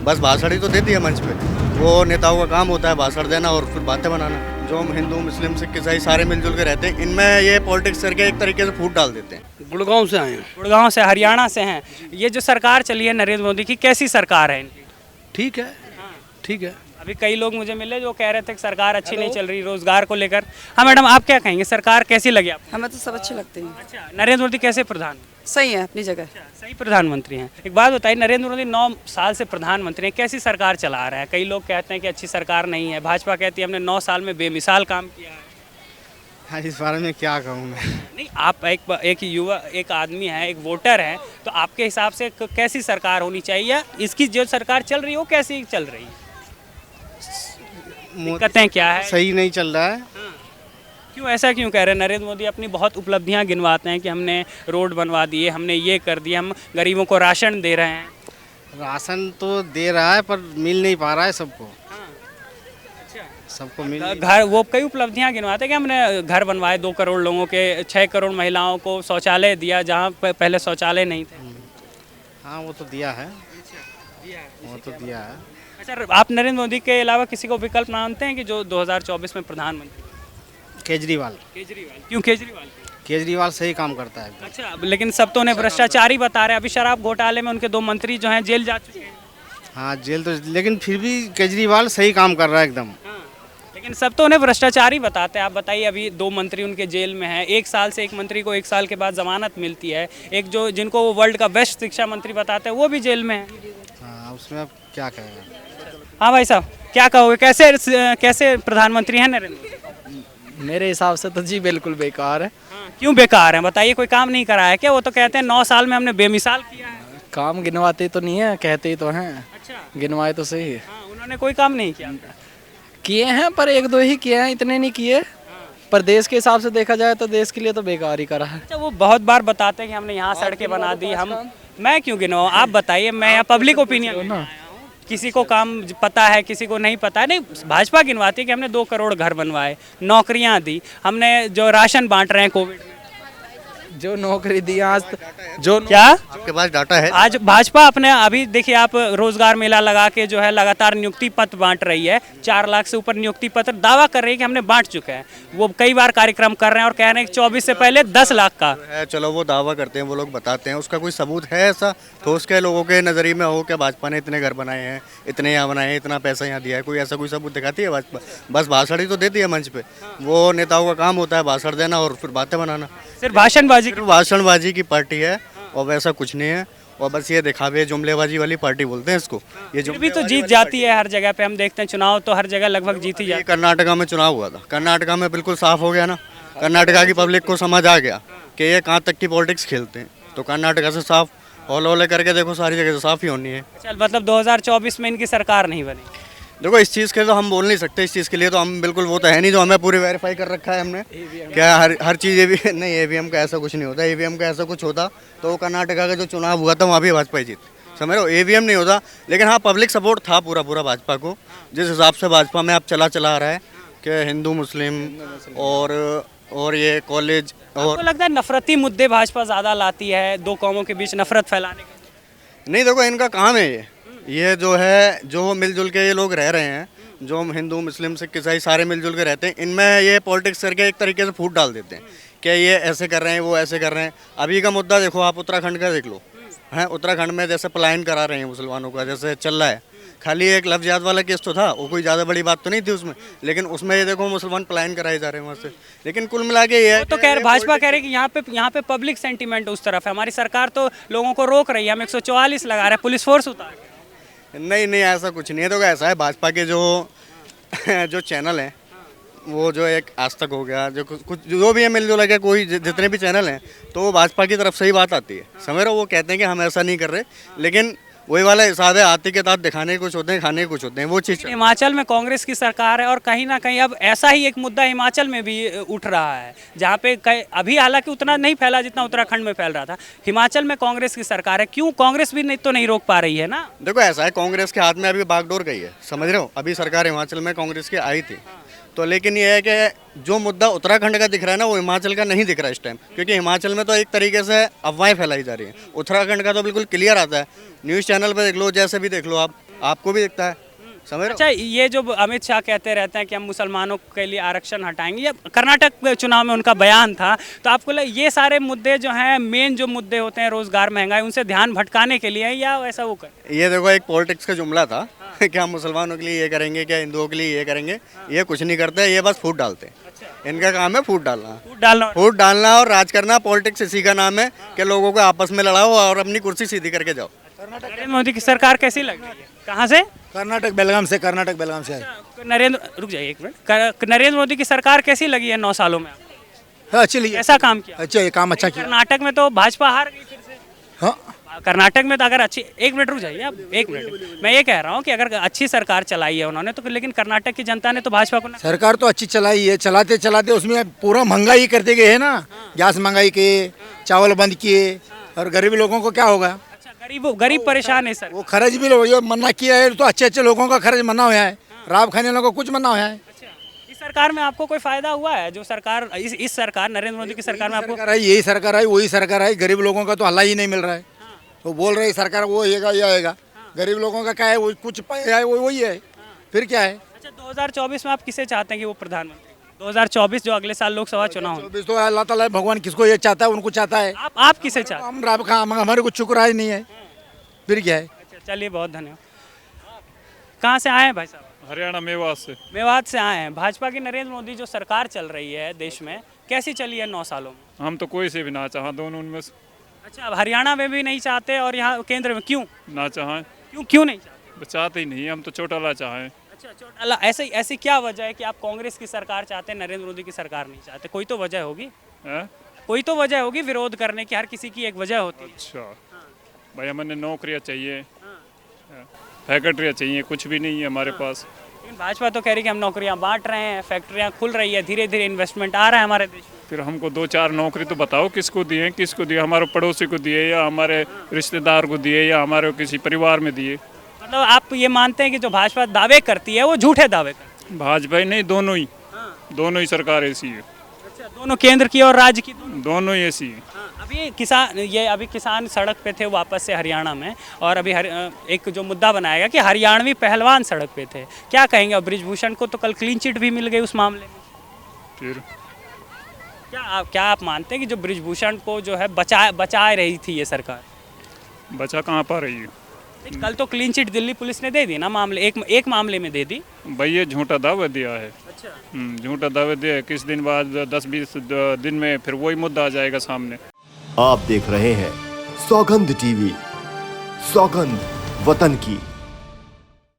बस भाषण ही तो देती है मंच पे। वो नेताओं का काम होता है भाषण देना और फिर बातें बनाना। जो हम हिंदू मुस्लिम सिख ईसाई सारे मिलजुल के रहते हैं, इनमें ये पॉलिटिक्स करके एक तरीके से फूट डाल देते हैं। गुड़गांव से आए हैं। गुड़गांव से, हरियाणा से हैं। ये जो सरकार चली है नरेंद्र मोदी की, कैसी सरकार है इनकी? ठीक है, ठीक है। अभी कई लोग मुझे मिले जो कह रहे थे कि सरकार अच्छी नहीं चल रही रोजगार को लेकर। हाँ मैडम, आप क्या कहेंगे, सरकार कैसी लगी आपको? हमें तो सब अच्छे लगते हैं। अच्छा, नरेंद्र मोदी कैसे प्रधान? सही है अपनी जगह। सही प्रधानमंत्री हैं। एक बात बताइए, नरेंद्र मोदी 9 साल से प्रधानमंत्री हैं, कैसी सरकार चला रहे हैं? कई लोग कहते हैं कि अच्छी सरकार नहीं है, भाजपा कहती है हमने 9 साल में बेमिसाल काम किया है। हाँ, इस बारे में क्या कहूँ मैं। नहीं, आप एक युवा, एक आदमी है, एक वोटर है, तो आपके हिसाब से कैसी सरकार होनी चाहिए? इसकी जो सरकार चल रही है वो कैसी चल रही है? दिक्कतें क्या है? सही नहीं चल रहा है। क्यों, ऐसा क्यों कह रहे हैं? नरेंद्र मोदी अपनी बहुत उपलब्धियां गिनवाते हैं कि हमने रोड बनवा दिए, हमने ये कर दिया, हम गरीबों को राशन दे रहे हैं। राशन तो दे रहा है पर मिल नहीं पा रहा है सबको। सबको मिल घर, वो कई उपलब्धियां गिनवाते हैं कि हमने घर बनवाए 2 करोड़ लोगों के, 6 करोड़ महिलाओं को शौचालय दिया जहां पहले शौचालय नहीं थे। हाँ, वो तो दिया है, वो तो दिया है। अच्छा, आप नरेंद्र मोदी के अलावा किसी को विकल्प मानते हैं कि जो 2024 में प्रधानमंत्री? केजरीवाल। केजरीवाल। क्यों केजरीवाल? केजरीवाल सही काम करता है। अच्छा, लेकिन सब तो उन्हें भ्रष्टाचारी बता रहे हैं। अभी शराब घोटाले में उनके 2 मंत्री जो हैं जेल जा चुके हैं। हाँ, जेल तो, लेकिन फिर भी केजरीवाल सही काम कर रहा है एकदम। लेकिन सब तो उन्हें भ्रष्टाचारी बताते हैं। आप बताइए, अभी 2 मंत्री उनके जेल में हैं, 1 साल से एक मंत्री को 1 साल के बाद जमानत मिलती है, एक जो जिनको वो वर्ल्ड का बेस्ट शिक्षा मंत्री बताते हैं वो भी जेल में है। हाँ, उसमें अब क्या कहेगा। हाँ भाई साहब, क्या कहोगे, कैसे प्रधानमंत्री हैं नरेंद्र मोदी? मेरे हिसाब से तो जी बिल्कुल बेकार है। क्यों बेकार है बताइए? कोई काम नहीं करा है क्या? वो तो कहते हैं 9 साल में हमने बेमिसाल किया है। काम गिनवाते तो नहीं है, कहते ही तो हैं। अच्छा, गिनवाए तो सही है। हाँ, उन्होंने कोई काम नहीं किया। किए हैं पर 1-2 ही किए हैं, इतने नहीं किए। पर देश के हिसाब से देखा जाए तो देश के लिए तो बेकार ही करा है। अच्छा, वो बहुत बार बताते हैं कि हमने यहाँ सड़कें बना दी। मैं क्यों गिनवाऊँ? आप बताइए, मैं यहाँ पब्लिक ओपिनियन, किसी को काम पता है, किसी को नहीं पता है। नहीं, भाजपा गिनवाती है कि हमने 2 करोड़ घर बनवाए, नौकरियां दी, हमने जो राशन बांट रहे हैं कोविड में, जो नौकरी दी आज जो क्या आपके पास डाटा है? आज भाजपा अपने, अभी देखिए आप, रोजगार मेला लगा के जो है लगातार नियुक्ति पत्र बांट रही है। 4 लाख से ऊपर नियुक्ति पत्र दावा कर रही है कि हमने बांट चुके हैं। वो कई बार कार्यक्रम कर रहे हैं और कह रहे हैं कि 24 से पहले 10 लाख का है। चलो, वो दावा करते हैं, वो लोग बताते हैं, उसका कोई सबूत है ऐसा? तो उसके लोगों के नज़रिए में हो कि भाजपा ने इतने घर बनाए हैं, इतने यहाँ बनाए हैं, इतना पैसा यहाँ दिया है, कोई ऐसा कोई सबूत दिखाती है भाजपा? बस भाषण ही तो देती है मंच पे। वो नेताओं का काम होता है भाषण देना और फिर बातें बनाना। सिर्फ भाषणबाजी। सिर्फ भाषणबाजी की पार्टी है और वैसा कुछ नहीं है। और बस ये दिखावे, जुमलेबाजी वाली पार्टी बोलते हैं इसको। ये फिर भी तो जीत जाती है हर जगह पे, हम देखते हैं चुनाव तो हर जगह लगभग जीत ही ये जाती कर्नाटका में चुनाव हुआ था, कर्नाटका में बिल्कुल साफ हो गया ना। कर्नाटका की पब्लिक को समझ आ गया कि ये कहाँ तक की पॉलिटिक्स खेलते हैं। तो कर्नाटका से साफ हौले करके देखो, सारी जगह से साफ ही होनी है। है। चल, मतलब 2024 में इनकी सरकार नहीं बनी। देखो, इस चीज़ के तो हम बोल नहीं सकते, इस चीज़ के लिए तो हम बिल्कुल, वो तो है नहीं जो हमें पूरी वेरीफाई कर रखा है हमने। क्या हर चीज़ नहीं, ईवीएम का ऐसा कुछ नहीं होता। ईवीएम का ऐसा कुछ होता तो कर्नाटका का जो चुनाव हुआ था वहाँ भी भाजपा ही जीत, समझ रहे हो। ईवीएम नहीं होता, लेकिन हाँ पब्लिक सपोर्ट था पूरा भाजपा को। जिस हिसाब से भाजपा में अब चला आ रहा है कि हिंदू मुस्लिम और ये कॉलेज, और आपको लगता है नफरती मुद्दे भाजपा ज़्यादा लाती है, 2 कौमों के बीच नफरत फैलाने के? नहीं, देखो इनका काम है ये जो है, जो मिलजुल के ये लोग रह रहे हैं, जो हम हिंदू मुस्लिम सिख ईसाई सारे मिलजुल के रहते हैं, इनमें ये पॉलिटिक्स करके एक तरीके से फूट डाल देते हैं कि ये ऐसे कर रहे हैं, वो ऐसे कर रहे हैं। अभी का मुद्दा देखो, आप उत्तराखंड का देख लो, हैं, उत्तराखंड में जैसे पलायन करा रहे हैं मुसलमानों का, जैसे चल रहा है। खाली एक लफ्ज़ वाला केस तो था, वो कोई ज़्यादा बड़ी बात तो नहीं थी उसमें, लेकिन उसमें ये देखो मुसलमान पलायन कराए जा रहे हैं वहाँ से। लेकिन कुल मिला के ये तो कह रहे, भाजपा कह रहे कि यहाँ पे पब्लिक सेंटीमेंट उस तरफ है, हमारी सरकार तो लोगों को रोक रही है, हम 144 लगा रहे हैं, पुलिस फोर्स उतार के। नहीं, ऐसा कुछ नहीं है। तो ऐसा है, भाजपा के जो चैनल हैं, वो जो एक आज तक हो गया, जो कुछ जो भी है मिलजुल के, कोई जितने भी चैनल हैं, तो वो भाजपा की तरफ से ही बात आती है, समझ रहे हो। वो कहते हैं कि हम ऐसा नहीं कर रहे, लेकिन वही वाला हिसाब है, आती के साथ दिखाने के कुछ होते हैं, खाने के कुछ होते हैं, वो चीज़। हिमाचल में कांग्रेस की सरकार है और कहीं ना कहीं अब ऐसा ही एक मुद्दा हिमाचल में भी उठ रहा है, जहाँ पे अभी हालांकि उतना नहीं फैला जितना उत्तराखंड में फैल रहा था। हिमाचल में कांग्रेस की सरकार है, क्यों कांग्रेस भी नहीं रोक पा रही है ना? देखो, ऐसा है, कांग्रेस के हाथ में अभी बागडोर गई है, समझ रहे हो। अभी सरकार हिमाचल में कांग्रेस की आई थी, तो लेकिन ये है कि जो मुद्दा उत्तराखंड का दिख रहा है ना, वो हिमाचल का नहीं दिख रहा इस टाइम, क्योंकि हिमाचल में तो एक तरीके से अफवाहें फैलाई जा रही हैं। उत्तराखंड का तो बिल्कुल क्लियर आता है, न्यूज़ चैनल पे देख लो, जैसे भी देख लो आप, आपको भी दिखता है, समझ रहे हो? अच्छा, ये जो अमित शाह कहते रहते हैं कि हम मुसलमानों के लिए आरक्षण हटाएंगे, ये कर्नाटक चुनाव में उनका बयान था, तो आपको ये सारे मुद्दे जो हैं, मेन जो मुद्दे होते हैं, रोजगार, महंगाई, उनसे ध्यान भटकाने के लिए है या ऐसा वो कर? ये देखो एक पॉलिटिक्स का जुमला था क्या मुसलमानों के लिए ये करेंगे, क्या हिंदुओं के लिए ये करेंगे, ये कुछ नहीं करते, ये बस फूट डालते हैं। इनका काम है फूट डालना, फूट डालना और राज करना। पॉलिटिक्स इसी का नाम है कि लोगों को आपस में लड़ाओ और अपनी कुर्सी सीधी करके जाओ। नरेंद्र मोदी की सरकार कैसी लग रही है? कहाँ से? कर्नाटक बेलगाम से आए। नरेंद्र, रुक जाइए एक मिनट, नरेंद्र मोदी की सरकार कैसी लगी है 9 सालों में? हाँ, अच्छी लगी। ऐसा काम किया? अच्छा, ये काम अच्छा किया। कर्नाटक में तो भाजपा हार गई फिर से। हाँ, कर्नाटक में तो अगर अच्छी, एक मिनट रुक जाइए आप, एक मिनट, मैं ये कह रहा हूँ कि अगर अच्छी सरकार चलाई है उन्होंने तो, लेकिन कर्नाटक की जनता ने तो भाजपा को सरकार तो अच्छी चलाई है, चलाते चलाते उसमें पूरा महंगाई करते गए है ना। गैस महंगाई किए, चावल बंद किए, और गरीब लोगों को क्या होगा? गरीब परेशान है सर। वो खर्च भी ये मना किया है, तो अच्छे अच्छे लोगों का खर्च मना हुआ है, राब खाने वालों को कुछ मना हुआ है। इस सरकार में आपको कोई फायदा हुआ है? जो सरकार, इस सरकार, नरेंद्र मोदी की सरकार में आपको? यही सरकार आई, वही सरकार आई, गरीब लोगों का तो हल्ला ही नहीं मिल रहा है। तो बोल रहे सरकार वो आएगा, ये आएगा, गरीब लोगों का क्या है? वो कुछ है, वही है, फिर क्या है? अच्छा, 2024 में आप किसे चाहते हैं कि वो प्रधानमंत्री? 2024 जो अगले साल लोकसभा चुनाव होंगे, तो अल्लाह ताला भगवान किसको ये चाहता है, उनको चाहता है। आप किसे चाहते हैं? हम रब का, हमारे को शुक्र आज नहीं है, फिर क्या है? अच्छा, चलिए, बहुत धन्यवाद। कहाँ से आए हैं भाई साहब? हरियाणा, मेवात से। मेवात से आए हैं। भाजपा की नरेंद्र मोदी जो सरकार चल रही है देश में, कैसी चली है 9 सालों में? हम तो कोई से भी ना चाहें, दोनों उनमें से अच्छा, अब हरियाणा में भी नहीं चाहते और यहाँ केंद्र में क्यों? ना चाहें, क्यों नहीं चाहते? चाहते ही नहीं, हम तो चौटाला चाहें। अच्छा, चौटाला, ऐसी क्या वजह है कि आप कांग्रेस की सरकार चाहते हैं, नरेंद्र मोदी की सरकार नहीं चाहते? कोई तो वजह होगी, कोई तो वजह होगी विरोध करने की, हर किसी की एक वजह होती है। अच्छा भाई, हमें नौकरियाँ चाहिए, फैक्ट्रियाँ चाहिए, कुछ भी नहीं है हमारे पास। लेकिन भाजपा तो कह रही है कि हम नौकरियां बांट रहे हैं, फैक्ट्रियां खुल रही है, धीरे धीरे इन्वेस्टमेंट आ रहा है हमारे देश में। फिर हमको 2-4 नौकरी तो बताओ, किसको दिए, किसको दिए? हमारे पड़ोसी को दिए, या हमारे रिश्तेदार को दिए, या हमारे किसी परिवार में दिए? मतलब आप ये मानते हैं कि जो भाजपा दावे करती है वो झूठे दावे करती है? भाजपा नहीं, दोनों ही सरकार ऐसी है। अच्छा, दोनों, केंद्र की और राज्य की दोनों ही ऐसी है। अभी किसान सड़क पे थे वापस से हरियाणा में, और अभी एक जो मुद्दा बनाया गया कि हरियाणवी पहलवान सड़क पे थे, क्या कहेंगे? और बृजभूषण को तो कल क्लीन चिट भी मिल गई उस मामले में। फिर क्या आप मानते हैं कि जो बृजभूषण को जो है बचा रही थी ये सरकार? बचा कहाँ पा रही है? कल तो क्लीन चिट दिल्ली पुलिस ने दे दी ना, मामले एक मामले में दे दी। भाई ये झूठा दावा दिया है। अच्छा, झूठा दावा दिया है, किस दिन बाद 10-20 दिन में फिर वही मुद्दा आ जाएगा सामने। आप देख रहे हैं सौगंध टीवी, सौगंध वतन की।